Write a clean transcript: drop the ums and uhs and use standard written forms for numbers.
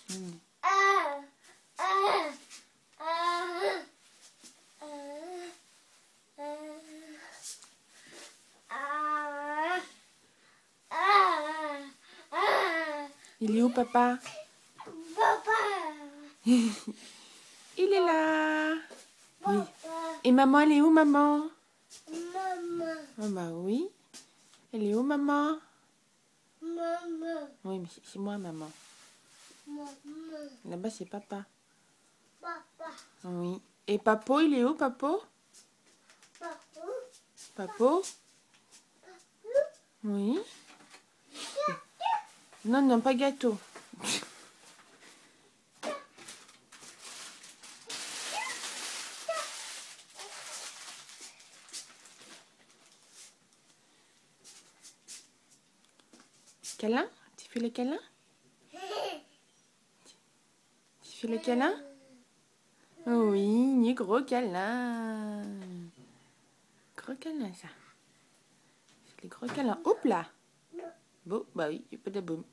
Mm. Il est où, papa? Il est là. Oui. Et maman, elle est où, maman? Oh bah oui. Elle est où, maman? Oui, mais c'est moi, maman. Là-bas, c'est papa. Oui. Et Papo, il est où, Papo? Papo? Oui. Non, non, pas gâteau. Câlin? Tu fais le câlin? Tu fais le câlin? Oui, gros câlin. Gros câlin, ça. C'est les gros câlins. Hop là. Bon, bah oui, il n'y a pas de boum.